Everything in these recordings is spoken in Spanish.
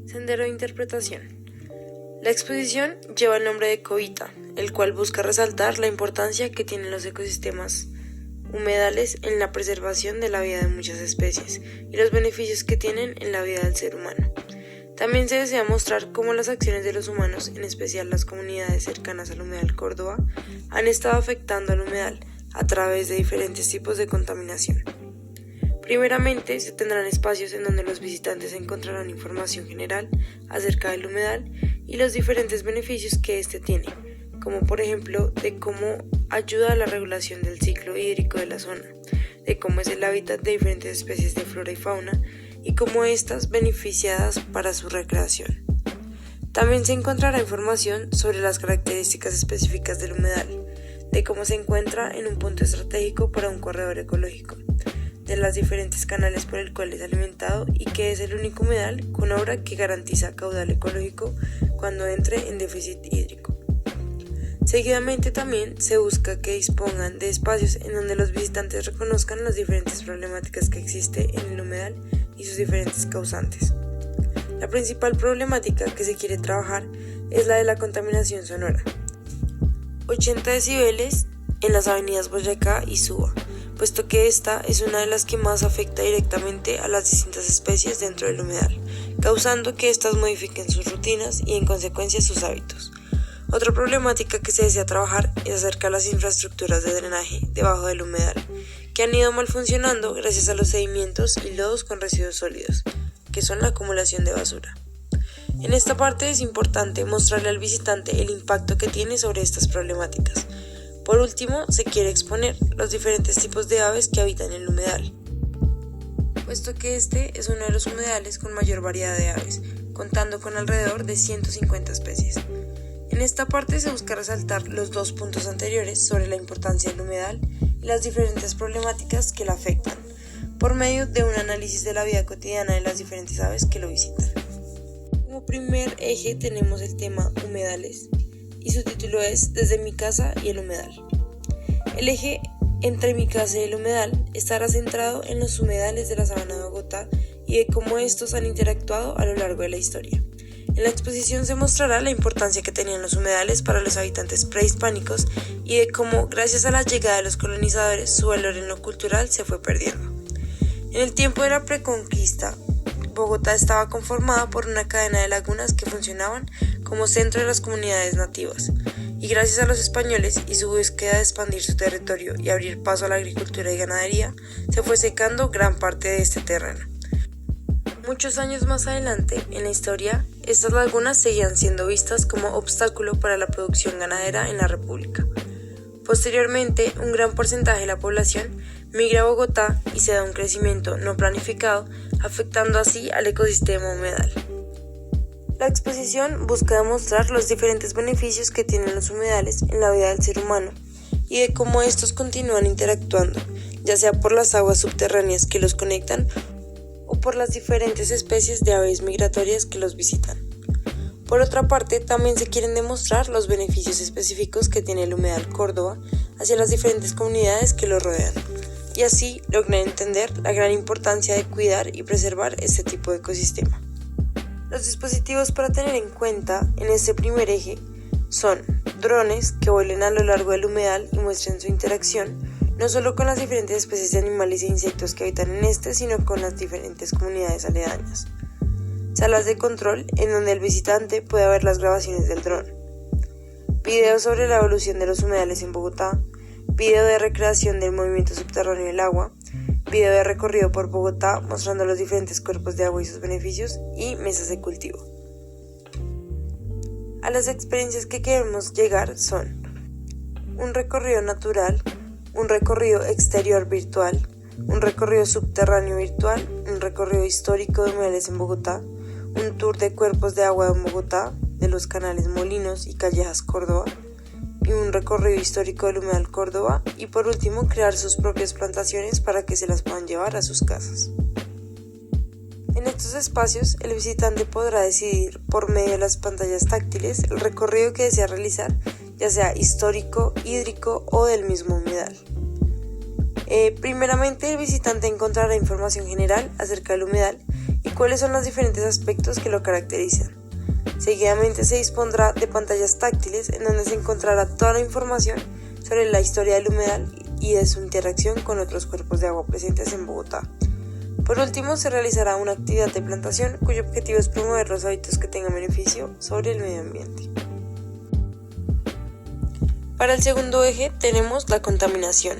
Sendero de interpretación. La exposición lleva el nombre de Covita, el cual busca resaltar la importancia que tienen los ecosistemas humedales en la preservación de la vida de muchas especies y los beneficios que tienen en la vida del ser humano. También se desea mostrar cómo las acciones de los humanos, en especial las comunidades cercanas al humedal Córdoba, han estado afectando al humedal a través de diferentes tipos de contaminación. Primeramente, se tendrán espacios en donde los visitantes encontrarán información general acerca del humedal y los diferentes beneficios que éste tiene, como por ejemplo de cómo ayuda a la regulación del ciclo hídrico de la zona, de cómo es el hábitat de diferentes especies de flora y fauna y cómo estas beneficiadas para su recreación. También se encontrará información sobre las características específicas del humedal, de cómo se encuentra en un punto estratégico para un corredor ecológico, de las diferentes canales por el cual es alimentado y que es el único humedal con obra que garantiza caudal ecológico cuando entre en déficit hídrico. Seguidamente también se busca que dispongan de espacios en donde los visitantes reconozcan las diferentes problemáticas que existen en el humedal y sus diferentes causantes. La principal problemática que se quiere trabajar es la de la contaminación sonora. 80 decibeles en las avenidas Boyacá y Suba, puesto que esta es una de las que más afecta directamente a las distintas especies dentro del humedal, causando que éstas modifiquen sus rutinas y en consecuencia sus hábitos. Otra problemática que se desea trabajar es acerca de las infraestructuras de drenaje debajo del humedal, que han ido mal funcionando gracias a los sedimentos y lodos con residuos sólidos, que son la acumulación de basura. En esta parte es importante mostrarle al visitante el impacto que tiene sobre estas problemáticas. Por último, se quiere exponer los diferentes tipos de aves que habitan en el humedal, puesto que este es uno de los humedales con mayor variedad de aves, contando con alrededor de 150 especies. En esta parte se busca resaltar los dos puntos anteriores sobre la importancia del humedal y las diferentes problemáticas que la afectan, por medio de un análisis de la vida cotidiana de las diferentes aves que lo visitan. Como primer eje tenemos el tema humedales, y su título es Desde mi casa y el humedal. El eje entre mi casa y el humedal estará centrado en los humedales de la sabana de Bogotá y de cómo estos han interactuado a lo largo de la historia. En la exposición se mostrará la importancia que tenían los humedales para los habitantes prehispánicos y de cómo, gracias a la llegada de los colonizadores, su valor en lo cultural se fue perdiendo. En el tiempo de la preconquista, Bogotá estaba conformada por una cadena de lagunas que funcionaban como centro de las comunidades nativas, y gracias a los españoles y su búsqueda de expandir su territorio y abrir paso a la agricultura y ganadería, se fue secando gran parte de este terreno. Muchos años más adelante, en la historia, estas lagunas seguían siendo vistas como obstáculo para la producción ganadera en la República. Posteriormente, un gran porcentaje de la población migra a Bogotá y se da un crecimiento no planificado, afectando así al ecosistema humedal. La exposición busca demostrar los diferentes beneficios que tienen los humedales en la vida del ser humano y de cómo estos continúan interactuando, ya sea por las aguas subterráneas que los conectan o por las diferentes especies de aves migratorias que los visitan. Por otra parte, también se quieren demostrar los beneficios específicos que tiene el humedal Córdoba hacia las diferentes comunidades que lo rodean, y así lograr entender la gran importancia de cuidar y preservar este tipo de ecosistema. Los dispositivos para tener en cuenta en este primer eje son drones que vuelen a lo largo del humedal y muestren su interacción, no solo con las diferentes especies de animales e insectos que habitan en este, sino con las diferentes comunidades aledañas. Salas de control en donde el visitante puede ver las grabaciones del dron. Videos sobre la evolución de los humedales en Bogotá. Video de recreación del movimiento subterráneo del agua. Video de recorrido por Bogotá mostrando los diferentes cuerpos de agua y sus beneficios. Y mesas de cultivo. A las experiencias que queremos llegar son un recorrido natural, un recorrido exterior virtual, un recorrido subterráneo virtual, un recorrido histórico de humedales en Bogotá, un tour de cuerpos de agua en Bogotá, de los canales Molinos y Callejas Córdoba, y un recorrido histórico del humedal Córdoba, y por último crear sus propias plantaciones para que se las puedan llevar a sus casas. En estos espacios, el visitante podrá decidir por medio de las pantallas táctiles el recorrido que desea realizar, ya sea histórico, hídrico o del mismo humedal. Primeramente, el visitante encontrará información general acerca del humedal y cuáles son los diferentes aspectos que lo caracterizan. Seguidamente se dispondrá de pantallas táctiles en donde se encontrará toda la información sobre la historia del humedal y de su interacción con otros cuerpos de agua presentes en Bogotá. Por último, se realizará una actividad de plantación cuyo objetivo es promover los hábitos que tengan beneficio sobre el medio ambiente. Para el segundo eje tenemos la contaminación.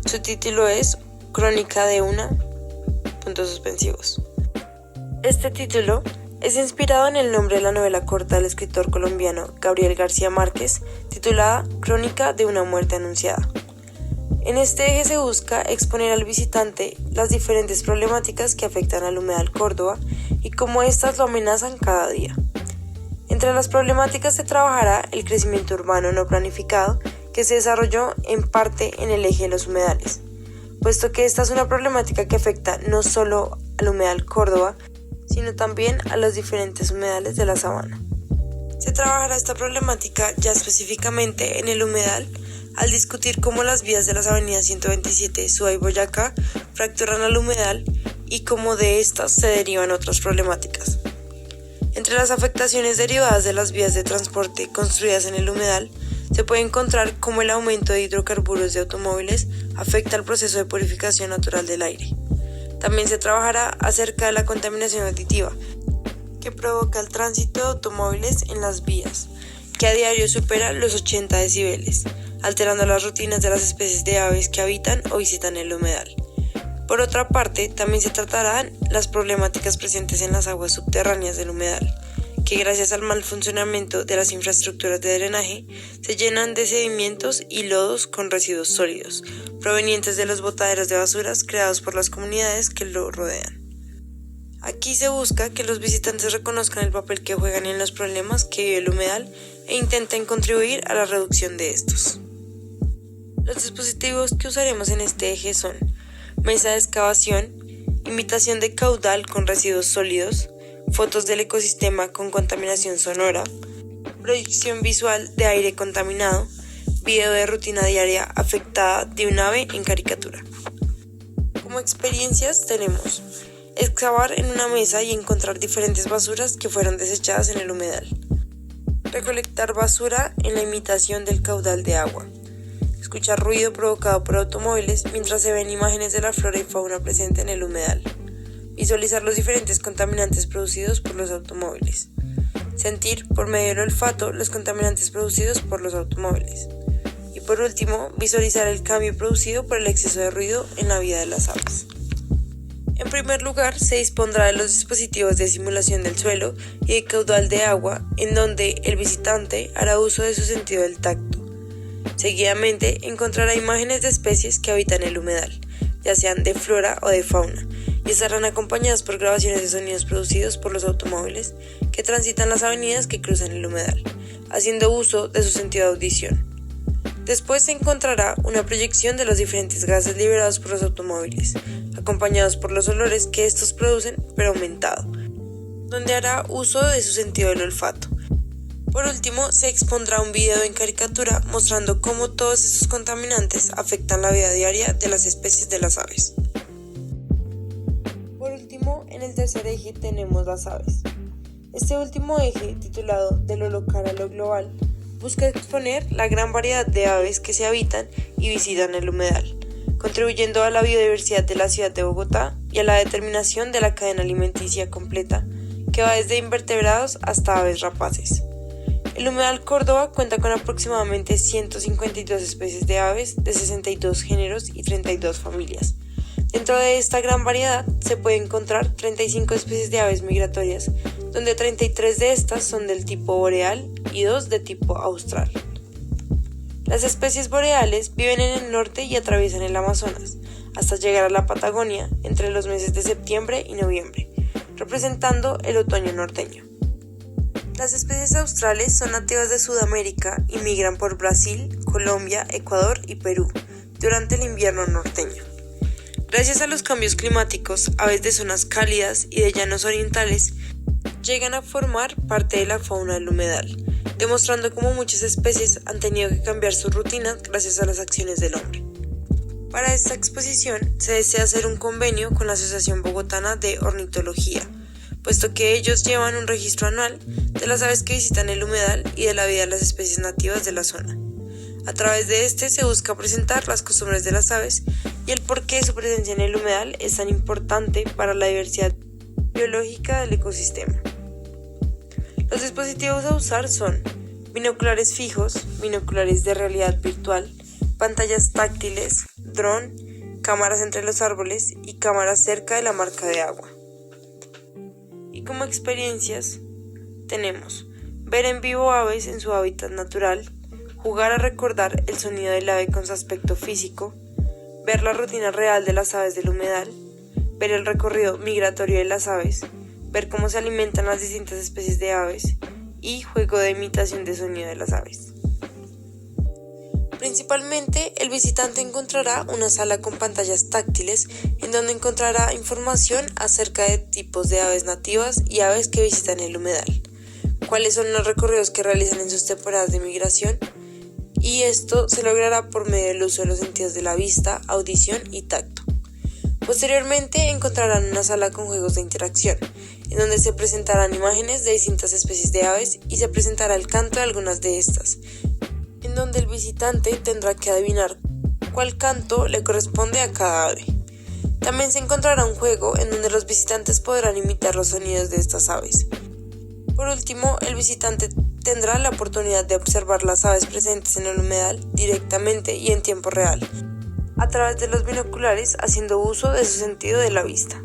Su título es Crónica de una... Este título es inspirado en el nombre de la novela corta del escritor colombiano Gabriel García Márquez, titulada Crónica de una muerte anunciada. En este eje se busca exponer al visitante las diferentes problemáticas que afectan al humedal Córdoba y cómo éstas lo amenazan cada día. Entre las problemáticas se trabajará el crecimiento urbano no planificado que se desarrolló en parte en el eje de los humedales, puesto que esta es una problemática que afecta no solo al humedal Córdoba, sino también a los diferentes humedales de la sabana. Se trabajará esta problemática ya específicamente en el humedal al discutir cómo las vías de las avenidas 127, Suba y Boyacá fracturan al humedal y cómo de estas se derivan otras problemáticas. Entre las afectaciones derivadas de las vías de transporte construidas en el humedal, se puede encontrar cómo el aumento de hidrocarburos de automóviles afecta al proceso de purificación natural del aire. También se trabajará acerca de la contaminación auditiva, que provoca el tránsito de automóviles en las vías, que a diario supera los 80 decibeles, alterando las rutinas de las especies de aves que habitan o visitan el humedal. Por otra parte, también se tratarán las problemáticas presentes en las aguas subterráneas del humedal, que gracias al mal funcionamiento de las infraestructuras de drenaje, se llenan de sedimentos y lodos con residuos sólidos, provenientes de los botaderos de basuras creados por las comunidades que lo rodean. Aquí se busca que los visitantes reconozcan el papel que juegan en los problemas que vive el humedal e intenten contribuir a la reducción de estos. Los dispositivos que usaremos en este eje son mesa de excavación, imitación de caudal con residuos sólidos, fotos del ecosistema con contaminación sonora, proyección visual de aire contaminado, video de rutina diaria afectada de un ave en caricatura. Como experiencias tenemos excavar en una mesa y encontrar diferentes basuras que fueron desechadas en el humedal, recolectar basura en la imitación del caudal de agua, escuchar ruido provocado por automóviles mientras se ven imágenes de la flora y fauna presente en el humedal, visualizar los diferentes contaminantes producidos por los automóviles, sentir por medio del olfato los contaminantes producidos por los automóviles y por último visualizar el cambio producido por el exceso de ruido en la vida de las aves. En primer lugar, se dispondrá de los dispositivos de simulación del suelo y de caudal de agua, en donde el visitante hará uso de su sentido del tacto. Seguidamente, encontrará imágenes de especies que habitan el humedal, ya sean de flora o de fauna, y estarán acompañadas por grabaciones de sonidos producidos por los automóviles que transitan las avenidas que cruzan el humedal, haciendo uso de su sentido de audición. Después se encontrará una proyección de los diferentes gases liberados por los automóviles, acompañados por los olores que estos producen, pero aumentado, donde hará uso de su sentido del olfato. Por último, se expondrá un video en caricatura mostrando cómo todos esos contaminantes afectan la vida diaria de las especies de las aves. Por último, en el tercer eje tenemos las aves. Este último eje, titulado De lo local a lo global, busca exponer la gran variedad de aves que se habitan y visitan el humedal, contribuyendo a la biodiversidad de la ciudad de Bogotá y a la determinación de la cadena alimenticia completa, que va desde invertebrados hasta aves rapaces. El humedal Córdoba cuenta con aproximadamente 152 especies de aves de 62 géneros y 32 familias. Dentro de esta gran variedad se puede encontrar 35 especies de aves migratorias, donde 33 de estas son del tipo boreal y 2 de tipo austral. Las especies boreales viven en el norte y atraviesan el Amazonas, hasta llegar a la Patagonia entre los meses de septiembre y noviembre, representando el otoño norteño. Las especies australes son nativas de Sudamérica y migran por Brasil, Colombia, Ecuador y Perú durante el invierno norteño. Gracias a los cambios climáticos, aves de zonas cálidas y de llanos orientales llegan a formar parte de la fauna del humedal, demostrando cómo muchas especies han tenido que cambiar sus rutinas gracias a las acciones del hombre. Para esta exposición se desea hacer un convenio con la Asociación Bogotana de Ornitología, puesto que ellos llevan un registro anual de las aves que visitan el humedal y de la vida de las especies nativas de la zona. A través de este se busca presentar las costumbres de las aves y el por qué su presencia en el humedal es tan importante para la diversidad biológica del ecosistema. Los dispositivos a usar son binoculares fijos, binoculares de realidad virtual, pantallas táctiles, dron, cámaras entre los árboles y cámaras cerca de la marca de agua. Y como experiencias tenemos ver en vivo aves en su hábitat natural, jugar a recordar el sonido del ave con su aspecto físico, ver la rutina real de las aves del humedal, ver el recorrido migratorio de las aves, ver cómo se alimentan las distintas especies de aves y juego de imitación de sonido de las aves. Principalmente, el visitante encontrará una sala con pantallas táctiles en donde encontrará información acerca de tipos de aves nativas y aves que visitan el humedal, cuáles son los recorridos que realizan en sus temporadas de migración, y esto se logrará por medio del uso de los sentidos de la vista, audición y tacto. Posteriormente encontrarán una sala con juegos de interacción, en donde se presentarán imágenes de distintas especies de aves y se presentará el canto de algunas de estas, en donde el visitante tendrá que adivinar cuál canto le corresponde a cada ave. También se encontrará un juego en donde los visitantes podrán imitar los sonidos de estas aves. Por último, el visitante tendrá la oportunidad de observar las aves presentes en el humedal directamente y en tiempo real, a través de los binoculares, haciendo uso de su sentido de la vista.